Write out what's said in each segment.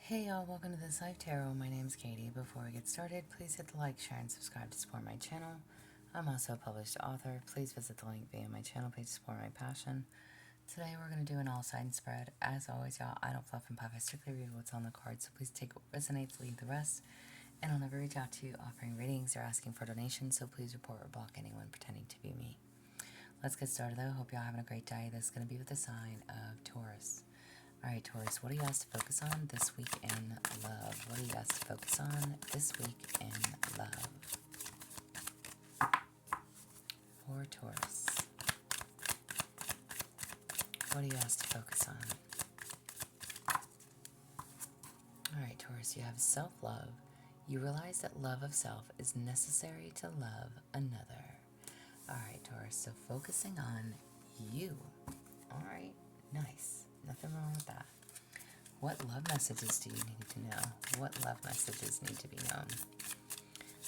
Hey y'all, welcome to This Life Tarot. My name's Katie. Before we get started, please hit the like, share, and subscribe to support my channel. I'm also a published author. Please visit the link via my channel page to support my passion. Today we're going to do an all-sign spread. As always, y'all, I don't fluff and puff. I strictly read what's on the card, so please take what resonates, leave the rest. And I'll never reach out to you offering readings or asking for donations, so please report or block anyone pretending to be me. Let's get started though. Hope y'all having a great day. This is going to be with the sign of Taurus. Alright, Taurus, what are you asked to focus on this week in love? What are you asked to focus on this week in love? For Taurus, what are you asked to focus on? Alright, Taurus, you have self-love. You realize that love of self is necessary to love another. Alright, Taurus, so focusing on you. Alright, nice. Nothing wrong with that. What love messages do you need to know? What love messages need to be known?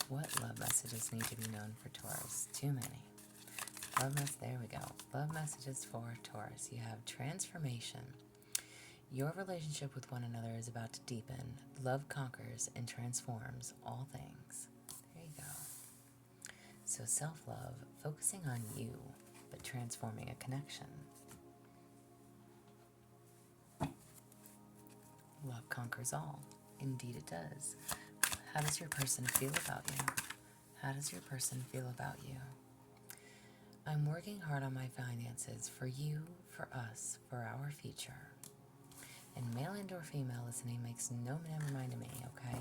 What love messages need to be known for Taurus? Too many. There we go. Love messages for Taurus. You have transformation. Your relationship with one another is about to deepen. Love conquers and transforms all things. There you go. So self-love, focusing on you, but transforming a connection. Love conquers all. Indeed it does. How does your person feel about you? How does your person feel about you? I'm working hard on my finances for you, for us, for our future. And male and or female listening makes no mind to me, okay?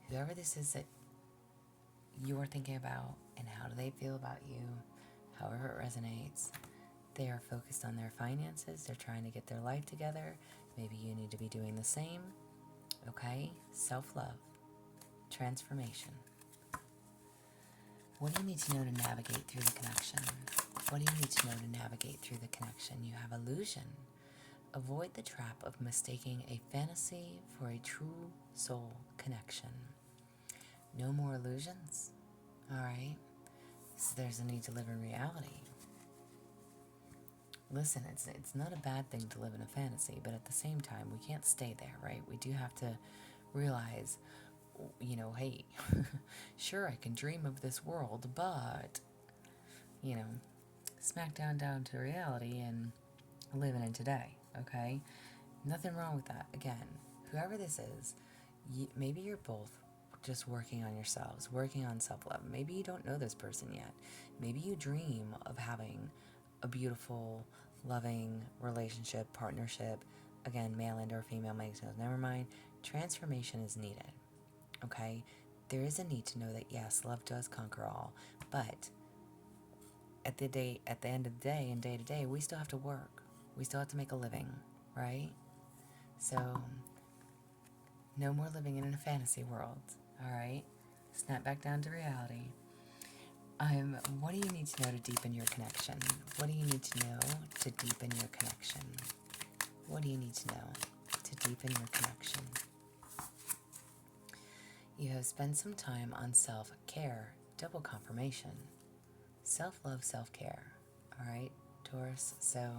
Whoever this is that you're thinking about and how do they feel about you, however it resonates, they are focused on their finances. They're trying to get their life together. Maybe you need to be doing the same. Okay? Self-love. Transformation. What do you need to know to navigate through the connection? What do you need to know to navigate through the connection? You have illusion. Avoid the trap of mistaking a fantasy for a true soul connection. No more illusions. Alright? So there's a need to live in reality. Listen, it's not a bad thing to live in a fantasy, but at the same time, we can't stay there, right? We do have to realize, hey, sure, I can dream of this world, but, smack down to reality and living in today, okay? Nothing wrong with that. Again, whoever this is, maybe you're both just working on yourselves, working on self-love. Maybe you don't know this person yet. Maybe you dream of having a beautiful, loving relationship, partnership. Again, male and or female makes no, never mind. Transformation is needed, okay? There is a need to know that, yes, love does conquer all, but at the end of the day and day to day, we still have to work. We still have to make a living, right? So, no more living in a fantasy world, alright? Snap back down to reality. What do you need to know to deepen your connection? What do you need to know to deepen your connection? What do you need to know to deepen your connection? You have spent some time on self-care, double confirmation. Self-love, self-care. Alright, Taurus? So,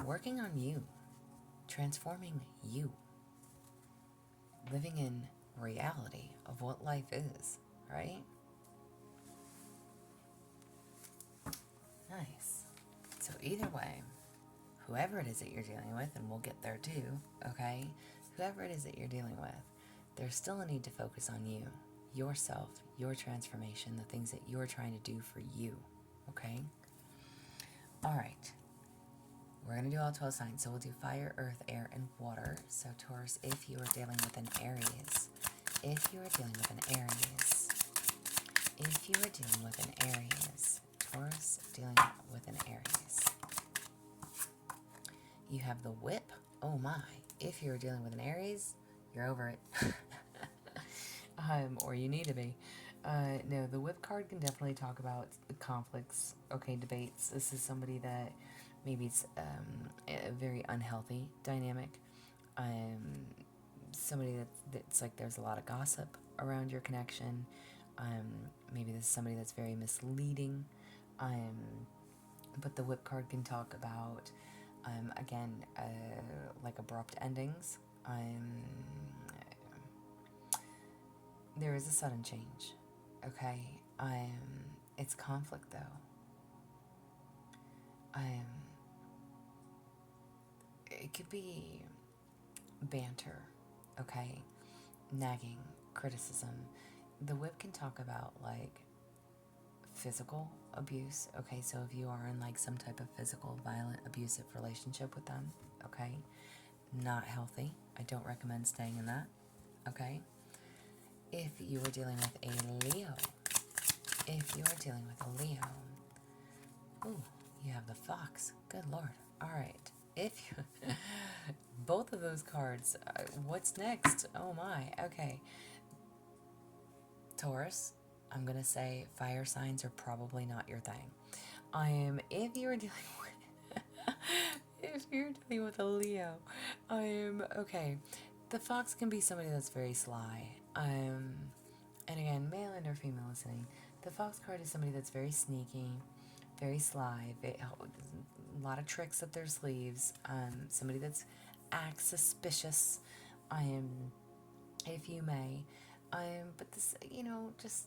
working on you. Transforming you. Living in reality of what life is, right? Nice. So either way, whoever it is that you're dealing with, and we'll get there too, okay? Whoever it is that you're dealing with, there's still a need to focus on you, yourself, your transformation, the things that you're trying to do for you, okay? Alright. We're going to do all 12 signs. So we'll do fire, earth, air, and water. So Taurus, if you are dealing with an Aries, if you are dealing with an Aries, if you are dealing with an Aries, Taurus dealing with an Aries. You have the whip. Oh my. If you're dealing with an Aries, you're over it. Or you need to be. No, the whip card can definitely talk about conflicts, okay, debates. This is somebody that maybe it's a very unhealthy dynamic. Somebody that's like there's a lot of gossip around your connection. Maybe this is somebody that's very misleading. But the whip card can talk about, again, like abrupt endings. there is a sudden change. Okay, it's conflict though. It could be banter, okay, nagging, criticism. The whip can talk about like physical abuse, okay, so if you are in like some type of physical, violent, abusive relationship with them, okay, not healthy. I don't recommend staying in that, okay. If you are dealing with a Leo, ooh, you have the fox. Good Lord. All right. If you, both of those cards, what's next? Oh my. Okay. Taurus, I'm going to say fire signs are probably not your thing. If you're dealing with, if you're dealing with a Leo, okay. The fox can be somebody that's very sly. And again, male and or female listening, the fox card is somebody that's very sneaky, very sly, a lot of tricks up their sleeves. Somebody that's acts suspicious. If you may, but this, just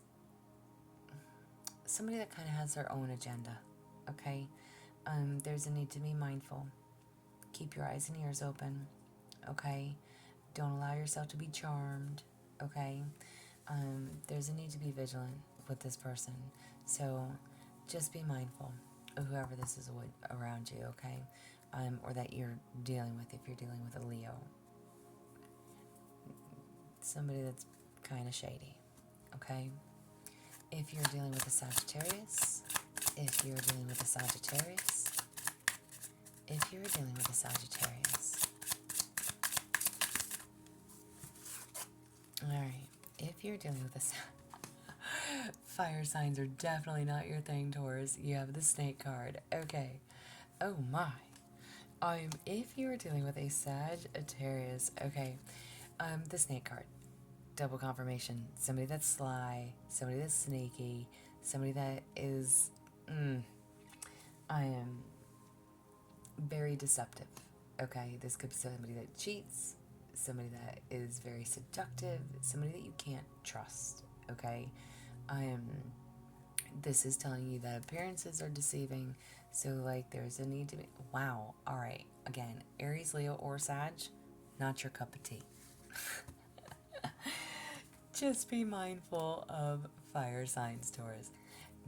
somebody that kind of has their own agenda. Okay, there's a need to be mindful. Keep your eyes and ears open. Okay, don't allow yourself to be charmed. Okay, there's a need to be vigilant with this person. So just be mindful of whoever this is around you, okay? Or that you're dealing with, if you're dealing with a Leo. Somebody that's kind of shady, okay? If you're dealing with a Sagittarius, alright, if you're dealing with a fire signs are definitely not your thing, Taurus. You have the snake card. Okay. Oh my. If you're dealing with a Sagittarius, okay, the snake card. Double confirmation. Somebody that's sly, somebody that's sneaky, somebody that is, very deceptive. Okay, this could be somebody that cheats, somebody that is very seductive, somebody that you can't trust. Okay, this is telling you that appearances are deceiving. So like, there's a need to be. Wow. All right. Again, Aries, Leo, or Sag, not your cup of tea. Just be mindful of fire signs, Taurus.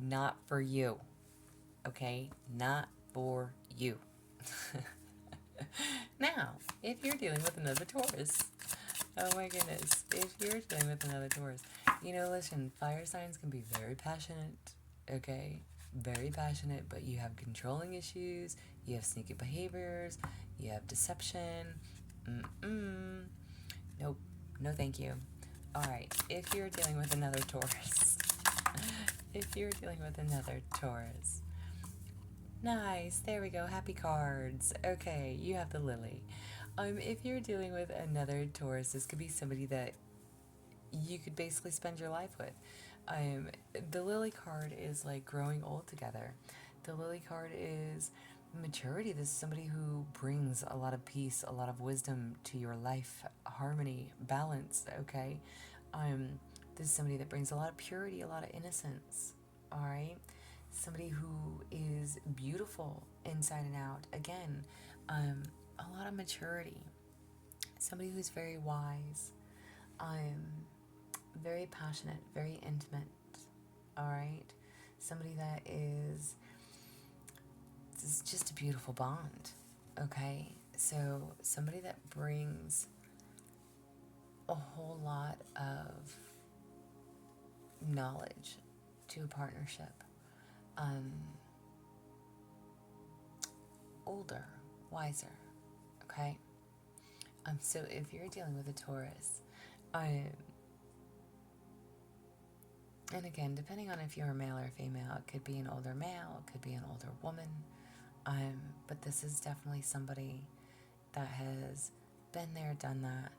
Not for you. Okay? Not for you. Now, if you're dealing with another Taurus, oh my goodness, if you're dealing with another Taurus, listen, fire signs can be very passionate, okay? Very passionate, but you have controlling issues, you have sneaky behaviors, you have deception. Nope, no thank you. Alright, if you're dealing with another Taurus, nice, there we go, happy cards. Okay, you have the lily. If you're dealing with another Taurus, this could be somebody that you could basically spend your life with. The lily card is like growing old together. The lily card is maturity. This is somebody who brings a lot of peace, a lot of wisdom to your life, harmony, balance, okay? This is somebody that brings a lot of purity, a lot of innocence, all right? Somebody who is beautiful inside and out. Again, a lot of maturity. Somebody who's very wise, very passionate, very intimate, all right? Somebody that is just a beautiful bond, okay? So somebody that brings a whole lot of knowledge to a partnership. Older, wiser, okay? So if you're dealing with a Taurus, and again, depending on if you're a male or female, it could be an older male, it could be an older woman, but this is definitely somebody that has been there, done that.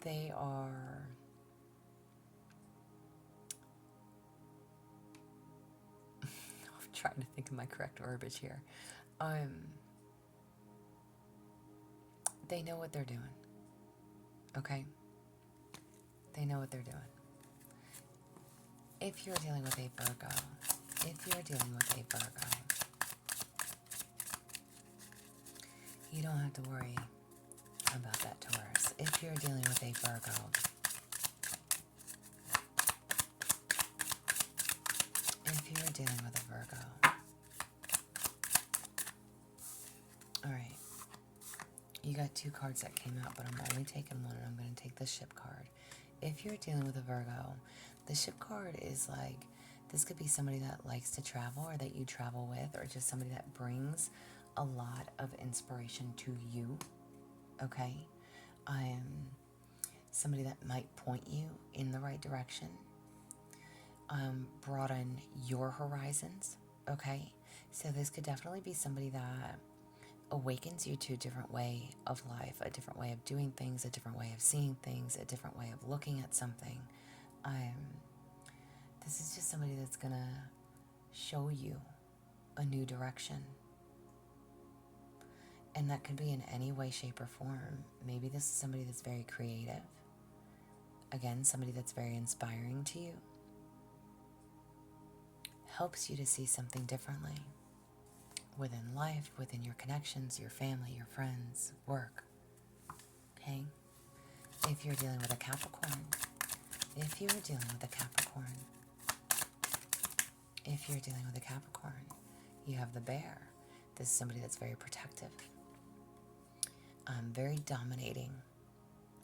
They are I'm trying to think of my correct verbiage here. They know what they're doing. Okay? They know what they're doing. If you're dealing with a Virgo, you don't have to worry about that, Taurus. If you're dealing with a Virgo, all right, you got 2 cards that came out, but I'm only taking one, and I'm going to take the Ship card. If you're dealing with a Virgo, the Ship card is like, this could be somebody that likes to travel or that you travel with, or just somebody that brings a lot of inspiration to you, okay? Somebody that might point you in the right direction, broaden your horizons, okay? So this could definitely be somebody that awakens you to a different way of life, a different way of doing things, a different way of seeing things, a different way of looking at something. This is just somebody that's gonna show you a new direction. And that could be in any way, shape, or form. Maybe this is somebody that's very creative. Again, somebody that's very inspiring to you. Helps you to see something differently within life, within your connections, your family, your friends, work. Okay? If you're dealing with a Capricorn, you have the Bear. This is somebody that's very protective, very dominating.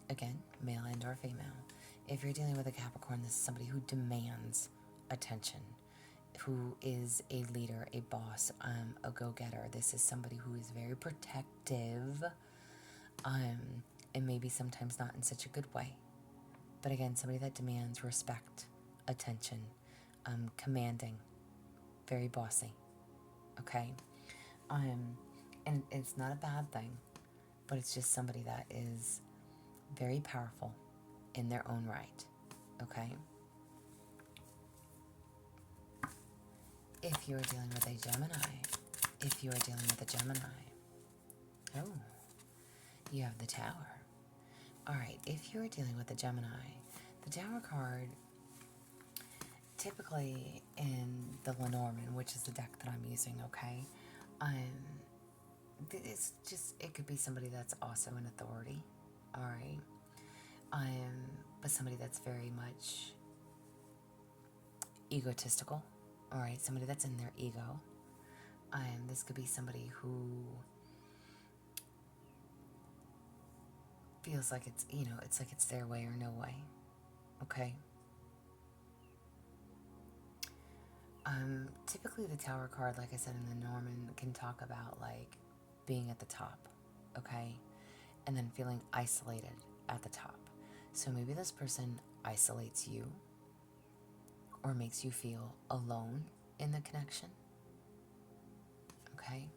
Again, male and or female. If you're dealing with a Capricorn, this is somebody who demands attention, who is a leader, a boss, a go-getter. This is somebody who is very protective, and maybe sometimes not in such a good way. But again, somebody that demands respect, attention, commanding, very bossy, okay? And it's not a bad thing, but it's just somebody that is very powerful in their own right, okay? If you're dealing with a Gemini, oh, you have the Tower. All right, if you're dealing with a Gemini, the Tower card, typically in the Lenormand, which is the deck that I'm using, okay, it's just, it could be somebody that's also an authority, all right, but somebody that's very much egotistical, all right, somebody that's in their ego. This could be somebody who feels like it's, it's like it's their way or no way, okay? Typically the Tower card, like I said, in the Norman, can talk about, like, being at the top, okay? And then feeling isolated at the top. So maybe this person isolates you or makes you feel alone in the connection, okay?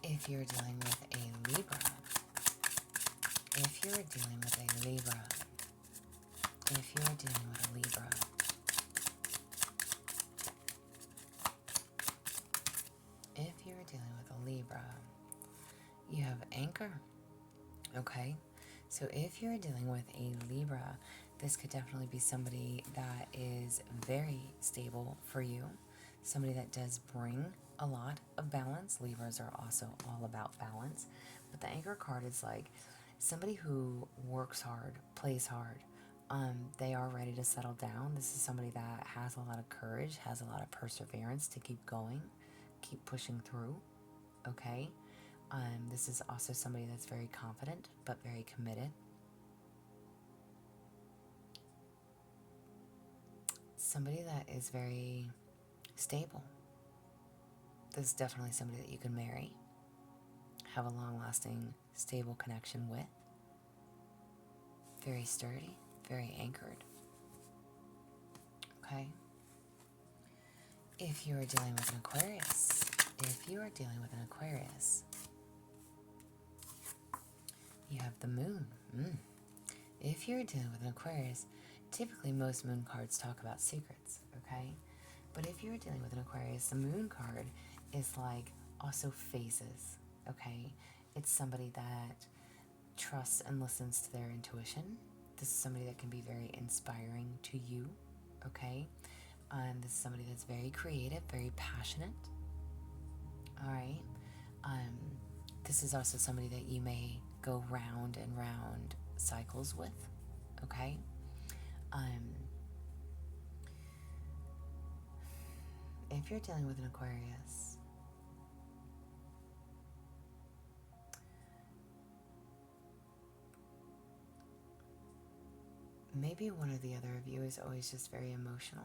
If you're dealing with a Libra, if you're dealing with a Libra, you have Anchor, okay? So if you're dealing with a Libra, this could definitely be somebody that is very stable for you, somebody that does bring a lot of balance. Libras are also all about balance, but the Anchor card is like somebody who works hard, plays hard. They are ready to settle down. This is somebody that has a lot of courage, has a lot of perseverance to keep going, keep pushing through, okay? This is also somebody that's very confident, but very committed. Somebody that is very stable. This is definitely somebody that you can marry, have a long-lasting, stable connection with. Very sturdy, very anchored. Okay? If you are dealing with an Aquarius, you have the Moon. If you're dealing with an Aquarius, typically most Moon cards talk about secrets, okay? But if you're dealing with an Aquarius, the Moon card is like also phases, okay? It's somebody that trusts and listens to their intuition. This is somebody that can be very inspiring to you, okay? This is somebody that's very creative, very passionate, all right? This is also somebody that you may go round and round cycles with, okay? If you're dealing with an Aquarius, maybe one or the other of you is always just very emotional.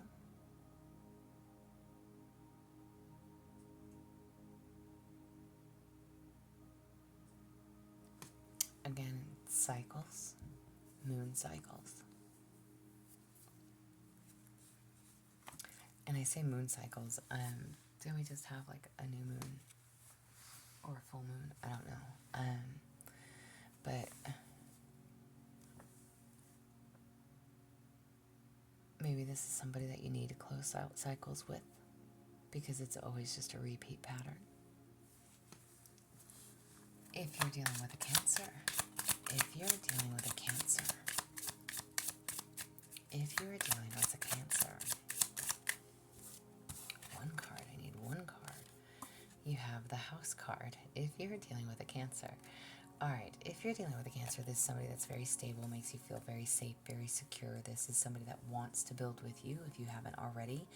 Again, cycles, moon cycles. And I say moon cycles, didn't we just have like a new moon or a full moon? I don't know. But maybe this is somebody that you need to close out cycles with, because it's always just a repeat pattern. If you're dealing with a Cancer, if you're dealing with a Cancer, if you're dealing with a Cancer, one card, I need one card. You have the House card. If you're dealing with a Cancer, all right, if you're dealing with a Cancer, this is somebody that's very stable, makes you feel very safe, very secure. This is somebody that wants to build with you if you haven't already.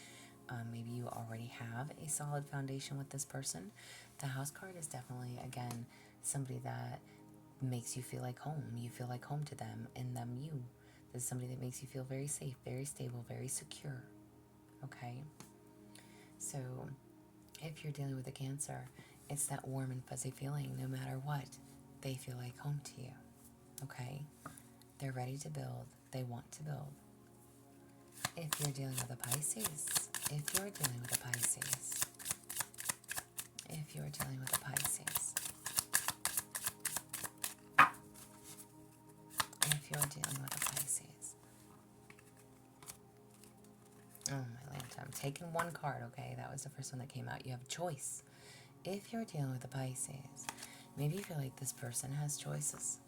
Maybe you already have a solid foundation with this person. The House card is definitely, again, somebody that makes you feel like home. You feel like home to them, and them you. This is somebody that makes you feel very safe, very stable, very secure. Okay? So, if you're dealing with a Cancer, it's that warm and fuzzy feeling. No matter what, they feel like home to you. Okay? They're ready to build. They want to build. If you're dealing with a Pisces, if you're dealing with a Pisces, if you're dealing with a Pisces, if you're dealing with a Pisces, oh my land, I'm taking one card, okay? That was the first one that came out. You have a choice. If you're dealing with a Pisces, maybe you feel like this person has choices,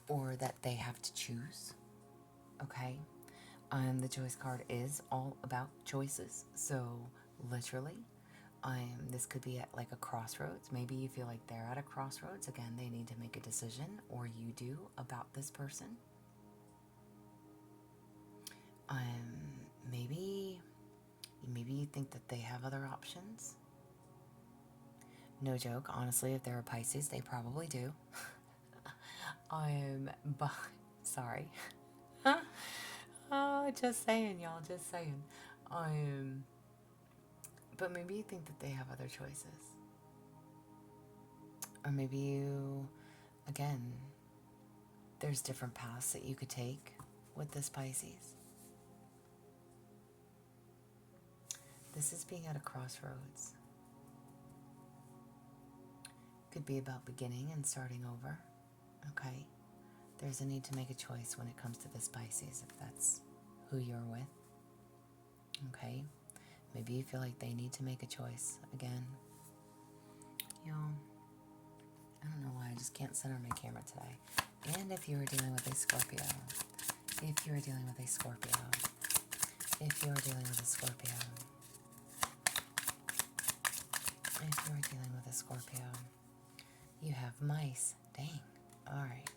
or that they have to choose, okay? The choice card is all about choices. So, literally, this could be at like a crossroads. Maybe you feel like they're at a crossroads. Again, they need to make a decision, or you do, about this person. Maybe you think that they have other options. No joke, honestly, if they're a Pisces, they probably do. But, sorry. Just saying, y'all, just saying. But maybe you think that they have other choices. Or maybe you, again, there's different paths that you could take with this Pisces. This is being at a crossroads. Could be about beginning and starting over, okay? There's a need to make a choice when it comes to this Pisces, if that's who you're with, okay? Maybe you feel like they need to make a choice. Again, y'all, I don't know why I just can't center my camera today. And if you are dealing with a Scorpio, if you are dealing with a Scorpio, if you are dealing with a Scorpio, if you are dealing with a Scorpio, you have mice. Dang. Alright.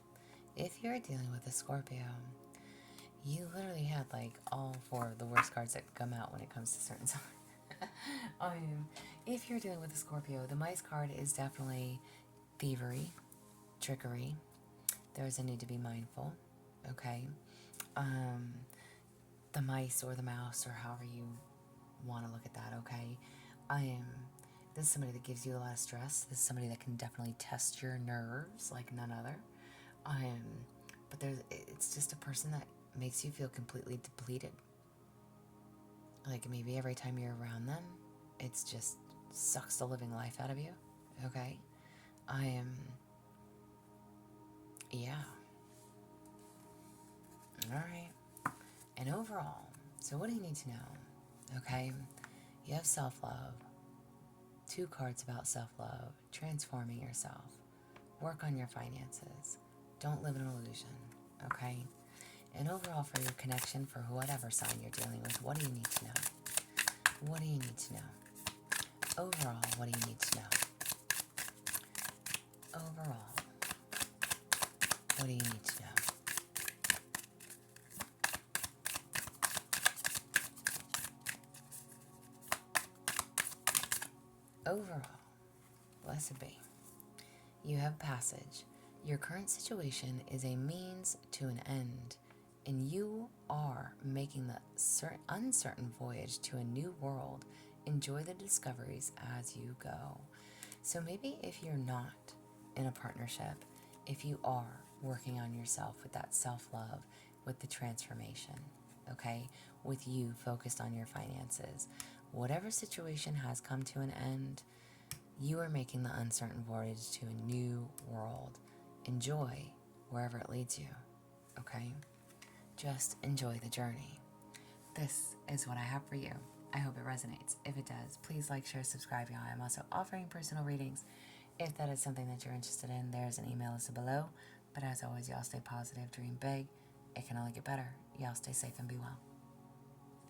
If you're dealing with a Scorpio, you literally had like all four of the worst cards that come out when it comes to certain signs. If you're dealing with a Scorpio, the mice card is definitely thievery, trickery. There's a need to be mindful, okay? The mice or the mouse, or however you want to look at that, okay? This is somebody that gives you a lot of stress. This is somebody that can definitely test your nerves like none other. But it's just a person that makes you feel completely depleted. Like maybe every time you're around them, it's just sucks the living life out of you. Okay? Yeah. Alright. And overall, so what do you need to know? Okay? You have self-love. 2 cards about self-love. Transforming yourself. Work on your finances. Don't live in an illusion, okay? And overall, for your connection, for whatever sign you're dealing with, what do you need to know? What do you need to know? Overall, what do you need to know? Overall, what do you need to know? Overall, blessed be. You have passage. Your current situation is a means to an end, and you are making the uncertain voyage to a new world. Enjoy the discoveries as you go. So maybe if you're not in a partnership, if you are working on yourself with that self-love, with the transformation, okay, with you focused on your finances, whatever situation has come to an end, you are making the uncertain voyage to a new world. Enjoy wherever it leads you, okay? Just enjoy the journey. This is what I have for you. I hope it resonates. If it does, please like, share, subscribe, y'all. I'm also offering personal readings. If that is something that you're interested in, there's an email listed below. But as always, y'all stay positive, dream big. It can only get better. Y'all stay safe and be well.